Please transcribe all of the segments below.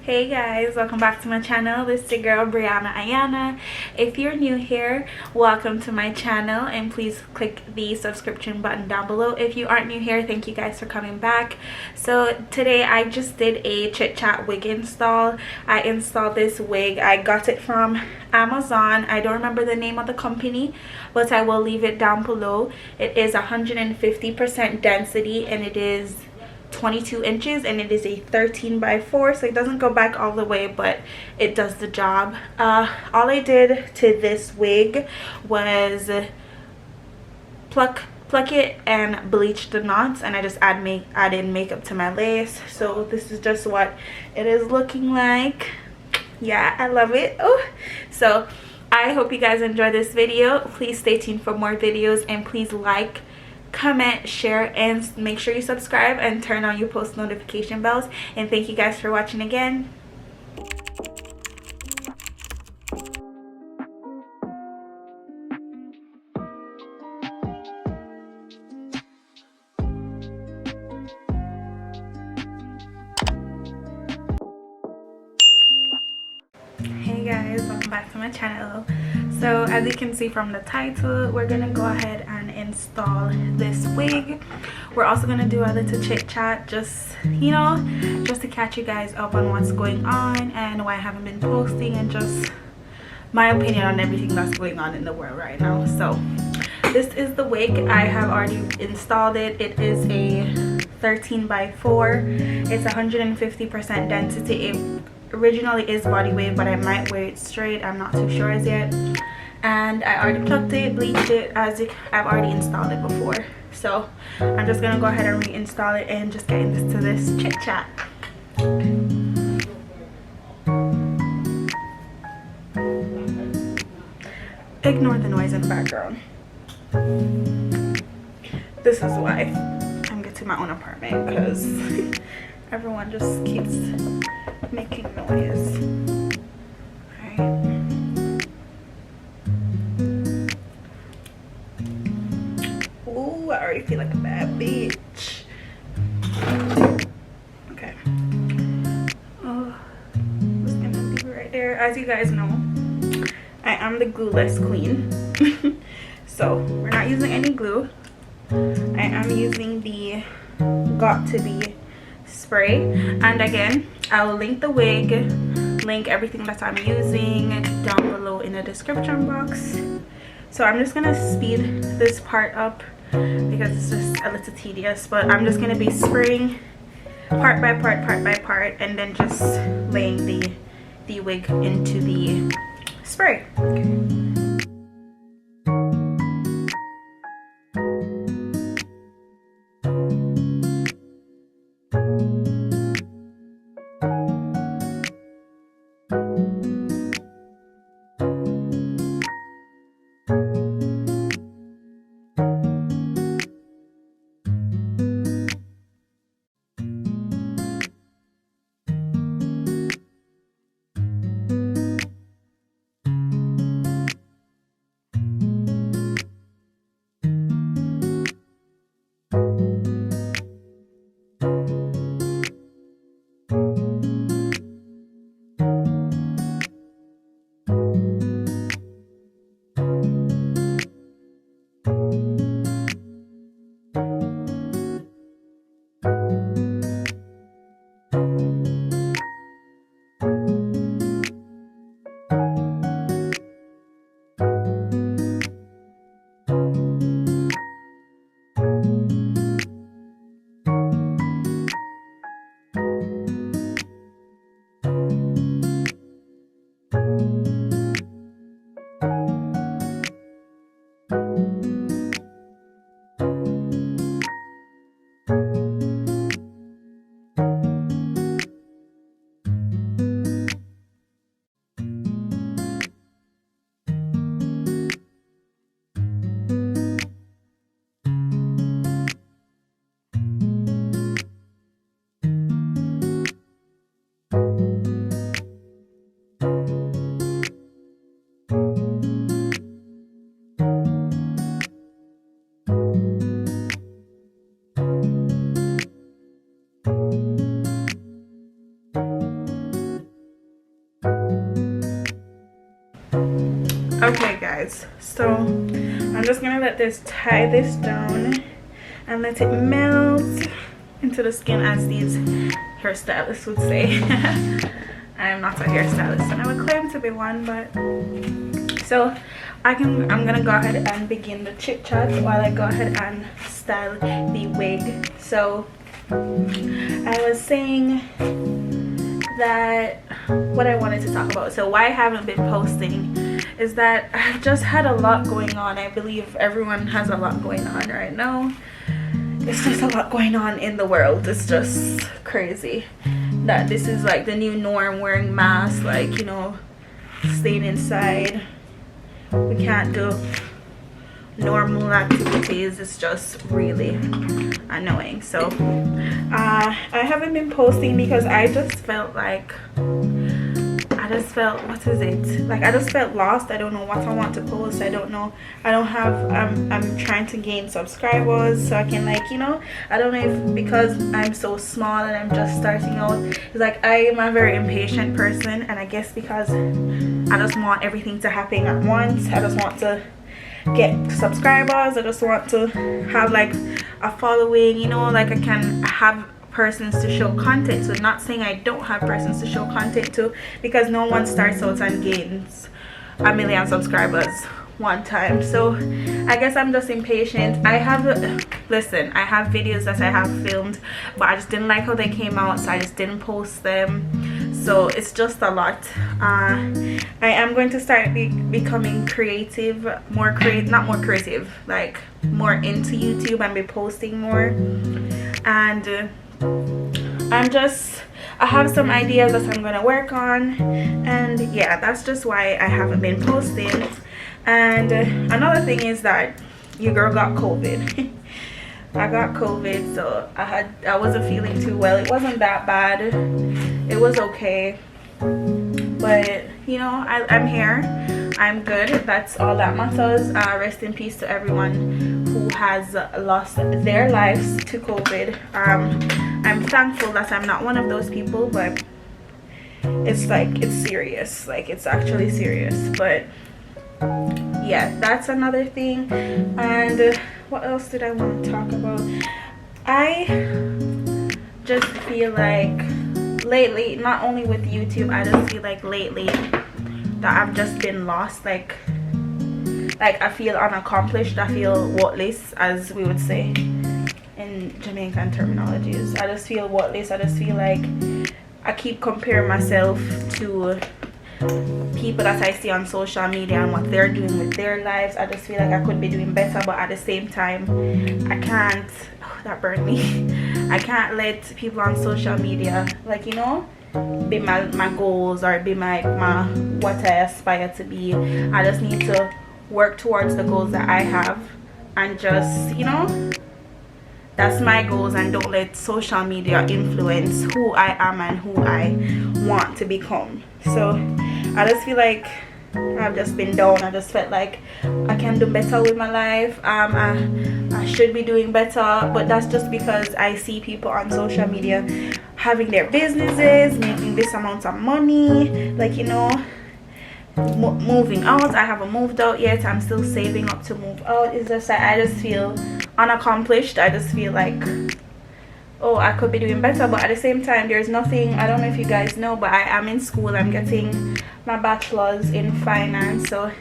Hey guys, welcome back to my channel. This is your girl Brianna Ayana. If you're new here, welcome to my channel and please click the subscription button down below. If you aren't new here, thank you guys for coming back. So today I just did a Chit-Chat wig install. I installed this wig. I got it from Amazon. I don't remember the name of the company, but I will leave it down below. It is 150% density and it is 22 inches and it is a 13 by 4, so it doesn't go back all the way, but it does the job. All I did to this wig was pluck it and bleach the knots, and I just add in makeup to my lace. So this is just what it is looking like. Yeah, I love it. Oh, so I hope you guys enjoy this video. Please stay tuned for more videos and please like, comment, share, and make sure you subscribe and turn on your post notification bells. And thank you guys for watching again. Hey guys, welcome back to my channel. So as you can see from the title, we're gonna go ahead and install this wig. We're also gonna do a little chit chat, just to catch you guys up on what's going on and why I haven't been posting, and just my opinion on everything that's going on in the world right now. So this is the wig. I have already installed it. It is a 13 by 4. It's 150% density. It originally is body wave, but I might wear it straight. I'm not too sure as yet. And I already plucked it, bleached it, as I've already installed it before. So I'm just gonna go ahead and reinstall it and just get into this chit chat. Ignore the noise in the background. This is why I'm getting my own apartment, because everyone just keeps making noise. Alright. Ooh, I already feel like a bad bitch. Okay. Oh, what's gonna be right there? As you guys know, I am the glueless queen. So we're not using any glue. I am using the Got To Be spray, and again I will link the wig, link everything that I'm using down below in the description box. So I'm just gonna speed this part up because it's just a little tedious, but I'm just gonna be spraying part by part and then just laying the wig into the spray. Okay. Okay guys, so I'm just gonna let this tie this down and let it melt into the skin, as these hairstylists would say. I am not a hairstylist and I would claim to be one, but so I'm gonna go ahead and begin the chit chat while I go ahead and style the wig. So I was saying that what I wanted to talk about, so why I haven't been posting, is that I've just had a lot going on. I believe everyone has a lot going on right now. It's just a lot going on in the world. It's just crazy that this is like the new norm, wearing masks, like, you know, staying inside. We can't do normal activities. It's just really annoying. So I haven't been posting because I just felt like I just felt lost. I don't know what I want to post. I don't know. I don't have I'm trying to gain subscribers so I can, like, you know, I don't know if because I'm so small and I'm just starting out, it's like I am a very impatient person, and I guess because I just want everything to happen at once. I just want to get subscribers. I just want to have like a following, you know, like I can have persons to show content to. Not saying I don't have persons to show content to, because no one starts out and gains 1 million subscribers one time. So I guess I'm just impatient. I have videos that I have filmed, but I just didn't like how they came out, so I just didn't post them. So it's just a lot. I am going to start becoming creative, not more creative, like more into YouTube, and be posting more. And I have some ideas that I'm gonna work on, and yeah, that's just why I haven't been posting. And another thing is that your girl got COVID. I got COVID, so I wasn't feeling too well. It wasn't that bad. It was okay, but you know, I'm here. I'm good. That's all that matters. Rest in peace to everyone who has lost their lives to COVID. I'm thankful that I'm not one of those people, but it's like, it's serious. Like, it's actually serious. But yeah, that's another thing. And what else did I want to talk about? I just feel like lately, not only with YouTube, I just feel like lately that I've just been lost. Like I feel unaccomplished. I feel worthless, as we would say in Jamaican terminologies. I just feel worthless. I just feel like I keep comparing myself to people that I see on social media and what they're doing with their lives. I just feel like I could be doing better, but at the same time I can't. Oh, that burned me. I can't let people on social media, like, you know, be my goals, or be my what I aspire to be. I just need to work towards the goals that I have, and just, you know, that's my goals, and don't let social media influence who I am and who I want to become. So I just feel like I've just been down. I just felt like I can do better with my life. I should be doing better, but that's just because I see people on social media having their businesses, making this amount of money, like, you know, moving out. I haven't moved out yet. I'm still saving up to move out. It's just that I just feel unaccomplished. I just feel like, oh, I could be doing better, but at the same time, there's nothing. I don't know if you guys know, but I am in school. I'm getting my bachelor's in finance, so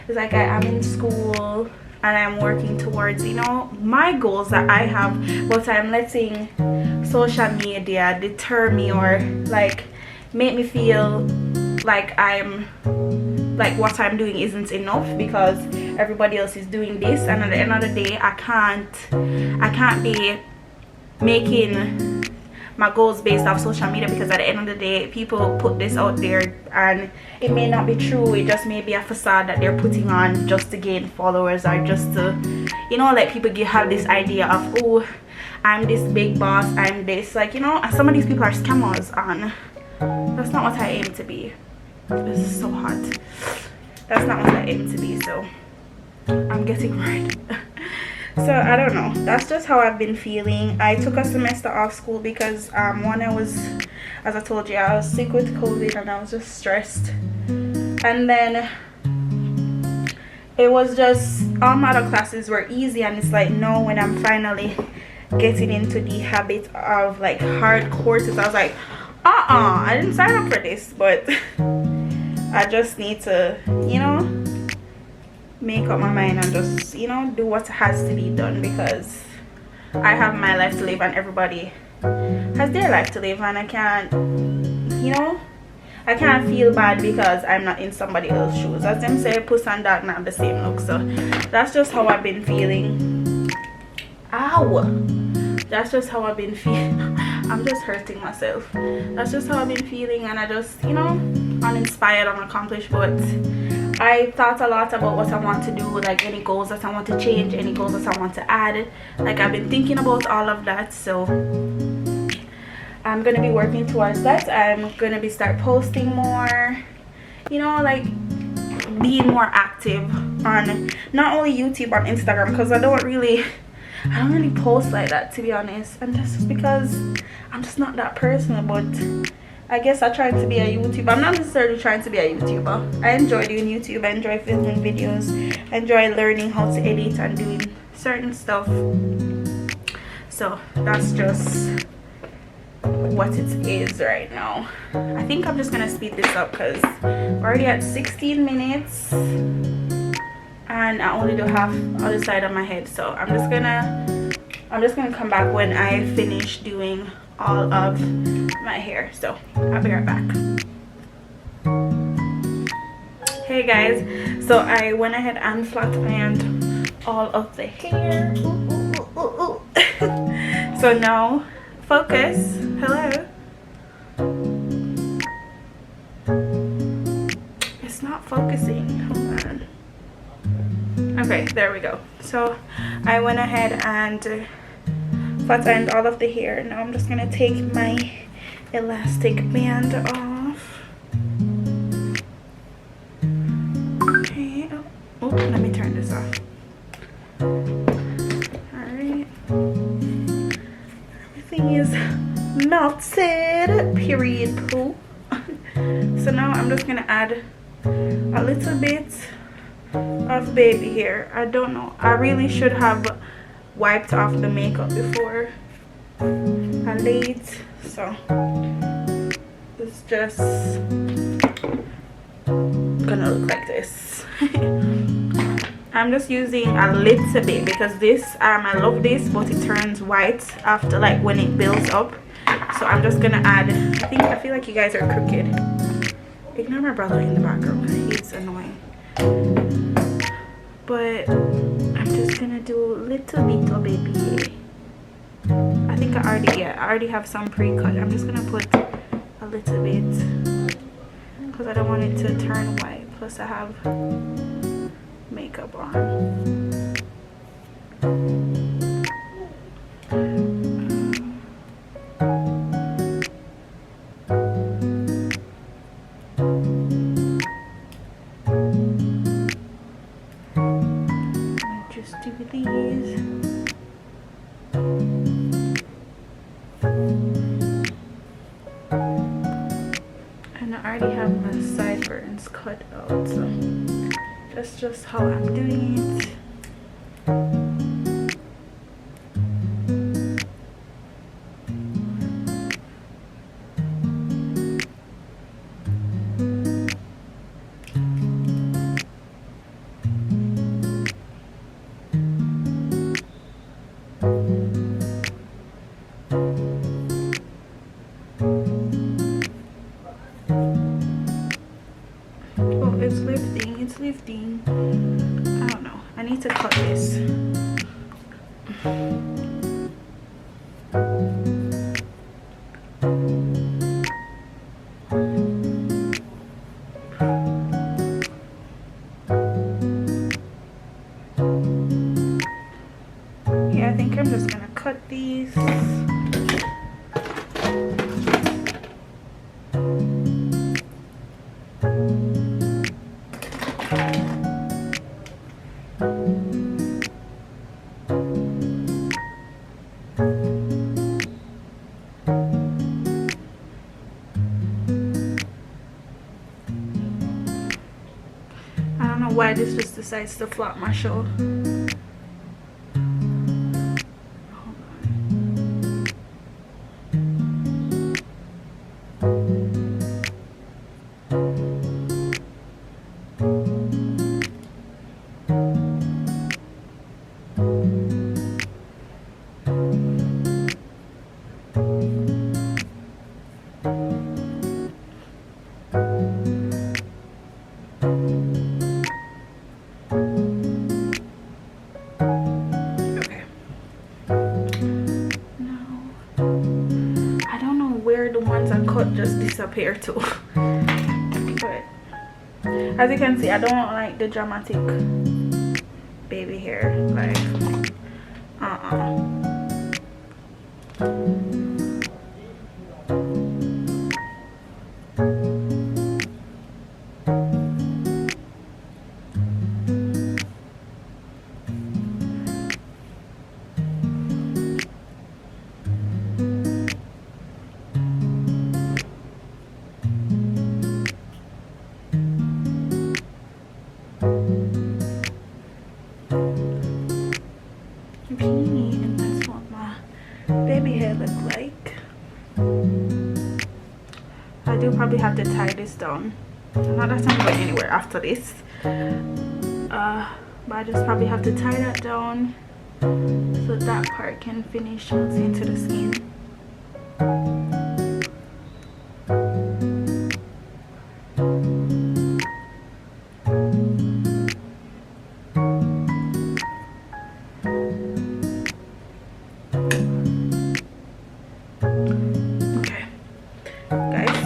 it's like I am in school and I'm working towards, you know, my goals that I have, but I'm letting social media deter me, or like make me feel like I'm like what I'm doing isn't enough because everybody else is doing this. And at the end of the day, I can't be making my goals based off social media, because at the end of the day, people put this out there and it may not be true. It just may be a facade that they're putting on just to gain followers, or just to, you know, let people have this idea of, oh, I'm this big boss, I'm this, like, you know, some of these people are scammers, and that's not what I aim to be. This is so hot. That's not what I aim to be, so I'm getting red. So I don't know, that's just how I've been feeling. I took a semester off school because one, I was, as I told you, I was sick with COVID and I was just stressed. And then it was just all my other classes were easy, and it's like now when I'm finally getting into the habit of like hard courses, I was like, I didn't sign up for this, but I just need to, you know, make up my mind and just, you know, do what has to be done, because I have my life to live and everybody has their life to live, and I can't, you know, I can't feel bad because I'm not in somebody else's shoes. As them say, puss and dog not have the same look. So that's just how I've been feeling. Ow! That's just how I've been feeling. I'm just hurting myself. That's just how I've been feeling, and I just, you know, uninspired, unaccomplished. But I thought a lot about what I want to do, like any goals that I want to change, any goals that I want to add. Like I've been thinking about all of that, so I'm gonna be working towards that. I'm gonna be start posting more, you know, like being more active on not only YouTube, on Instagram, because I don't really post like that, to be honest, and that's just because I'm just not that person. But I guess I try to be a YouTuber. I'm not necessarily trying to be a YouTuber. I enjoy doing YouTube. I enjoy filming videos. I enjoy learning how to edit and doing certain stuff. So that's just what it is right now. I think I'm just gonna speed this up because we're already at 16 minutes and I only do half other side of my head. So I'm just gonna come back when I finish doing all of my hair. So I'll be right back. Hey guys, so I went ahead and flat ironed all of the hair. Ooh. So now focus. Hello. It's not focusing. Hold on. Okay, there we go. So I went ahead and flat ironed all of the hair. Now I'm just gonna take my elastic band off. Okay. Oh, let me turn this off. Alright. Everything is melted. Period. Poo. So now I'm just gonna add a little bit of baby hair. I don't know. I really should have wiped off the makeup before I late. So it's just gonna look like this. I'm just using a little bit because this I love this, but it turns white after, like, when it builds up. So I'm just gonna add, I feel like you guys are crooked. Ignore my brother in the background, he's annoying. But I'm just gonna do a little bit of baby hair. I think I already have some pre-cut. I'm just gonna put a little bit because I don't want it to turn white. Plus I have makeup on. Just do these. And I already have my sideburns cut out, so that's just how I'm doing it. It's lifting. I don't know. I need to cut this. Yeah, I think I'm just gonna cut these. why this just decides to flop my show. Just disappear too. But as you can see, I don't like the dramatic baby hair, like and that's what my baby hair look like. I do probably have to tie this down. Not that I'm going anywhere after this, but I just probably have to tie that down so that part can finish into the skin.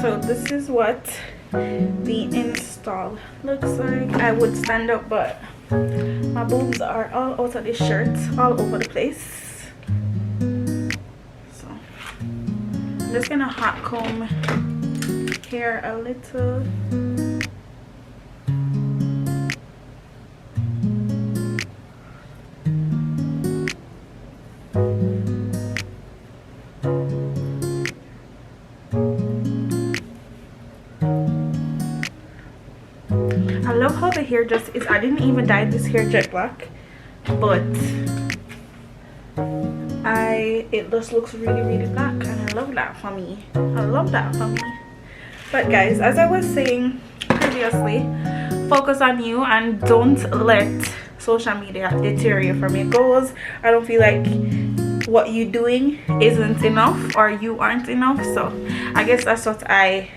So this is what the install looks like. I would stand up, but my boobs are all out of this shirt, all over the place. So I'm just gonna hot comb hair a little. I love how the hair just is. I didn't even dye this hair jet black, but it just looks really black, and I love that for me. I love that for me. But guys, as I was saying previously, focus on you and don't let social media deter you from your goals. I don't feel like what you're doing isn't enough or you aren't enough. So I guess that's what I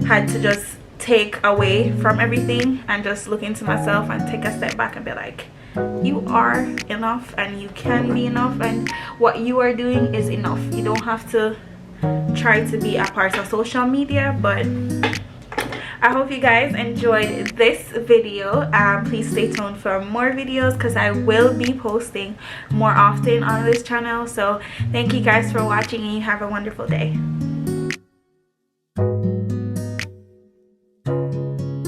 had to just take away from everything, and just look into myself and take a step back and be like, you are enough and you can be enough, and what you are doing is enough. You don't have to try to be a part of social media. But I hope you guys enjoyed this video. Please stay tuned for more videos, because I will be posting more often on this channel. So thank you guys for watching, and you have a wonderful day.